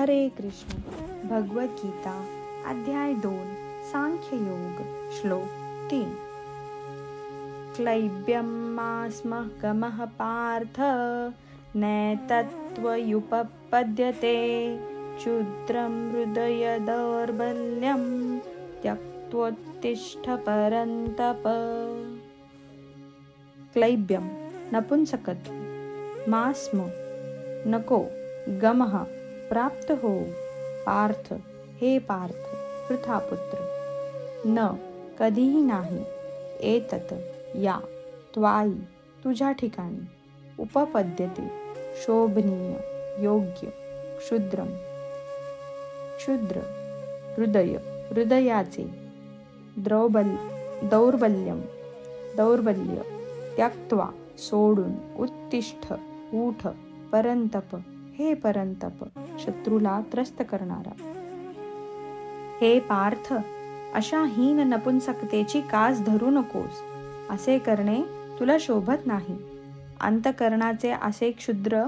हरे कृष्ण. भगवद्गीता अध्याय 2 सांख्ययोग श्लोक 3. क्लैब्यमास्मः गमः पार्थ नैतत्त्वयुपपद्यते क्षुद्रं हृदय दौर्बल्यं त्यक्त्वोत्तिष्ठ परन्तप. क्लैब्यम नपुंसकत्व, मास्म नको, गमः प्राप्त हो, पार्थ हे पार्थ पृथापुत्र, न कधीही नाही, एतत या त्वाई तुझ्या ठिकाणी, उपपद्यते शोभनीय योग्य, क्षुद्रम क्षुद्र, हृदयाचे, दौर्बल्य त्यक्त्वा सोडून, उत्तिष्ठ उठ, परंतप हे परंतप शत्रूला त्रस्त करणारा. हे पार्थ, अशा हीन नपुंसकतेची कास धरू नकोस. असे करणे तुला शोभत नाही. अंतकरणाचे असे क्षुद्र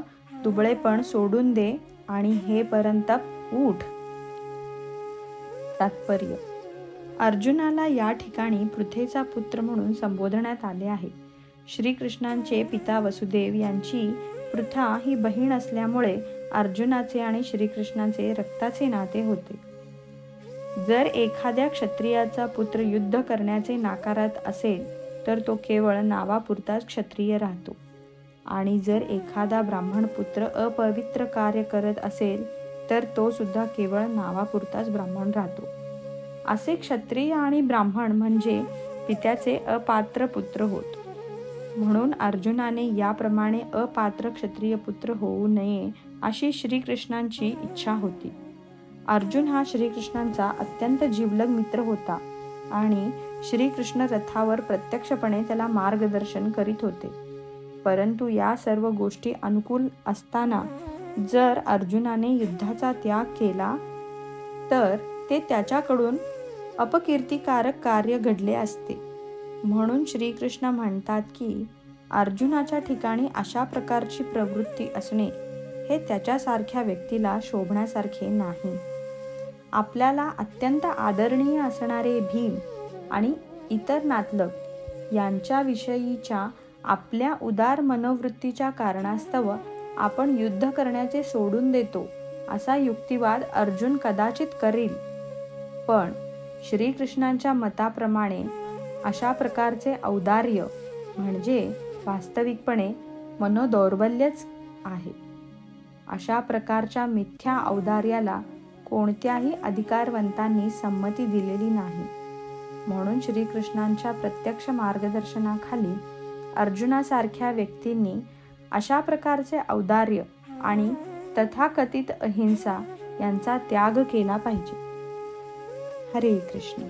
दुबळेपण सोडून दे आणि हे परंतप उठ. तात्पर्य: अर्जुनाला या ठिकाणी पृथेचा पुत्र म्हणून संबोधण्यात आले आहे. श्रीकृष्णांचे पिता वसुदेव यांची पृथा ही बहीण असल्यामुळे अर्जुनाचे आणि श्रीकृष्णांचे रक्ताचे नाते होते. जर एखाद्या क्षत्रियाचा पुत्र युद्ध करण्याचे नाकारत असेल तर तो केवळ नावापुरताच क्षत्रिय राहतो, आणि जर एखादा ब्राह्मण पुत्र अपवित्र कार्य करत असेल तर तो सुद्धा केवळ नावापुरताच ब्राह्मण राहतो. असे क्षत्रिय आणि ब्राह्मण म्हणजे पित्याचे अपात्र पुत्र होत. म्हणून अर्जुनाने याप्रमाणे अपात्र क्षत्रिय पुत्र होऊ नये अशी श्रीकृष्णांची इच्छा होती. अर्जुन हा श्रीकृष्णांचा अत्यंत जिवलग मित्र होता आणि श्रीकृष्ण रथावर प्रत्यक्षपणे त्याला मार्गदर्शन करीत होते. परंतु या सर्व गोष्टी अनुकूल असताना जर अर्जुनाने युद्धाचा त्याग केला तर ते त्याच्याकडून अपकीर्तिकारक कार्य घडले असते. म्हणून श्रीकृष्ण म्हणतात की अर्जुनाच्या ठिकाणी अशा प्रकारची प्रवृत्ती असणे हे त्याच्यासारख्या व्यक्तीला शोभण्यासारखे नाही. आपल्याला अत्यंत आदरणीय असणारे भीम आणि इतर नातलग यांच्याविषयीच्या आपल्या उदार मनोवृत्तीच्या कारणास्तव आपण युद्ध करण्याचे सोडून देतो असा युक्तिवाद अर्जुन कदाचित करेल. पण श्रीकृष्णांच्या मताप्रमाणे अशा प्रकारचे औदार्य म्हणजे वास्तविकपणे मनोदौर्बल्यच आहे. अशा प्रकारच्या मिथ्या औदार्याला कोणत्याही अधिकारवंतांनी संमती दिलेली नाही. म्हणून श्रीकृष्णांच्या प्रत्यक्ष मार्गदर्शनाखाली अर्जुनासारख्या व्यक्तींनी अशा प्रकारचे औदार्य आणि तथाकथित अहिंसा यांचा त्याग केला पाहिजे. हरे कृष्ण.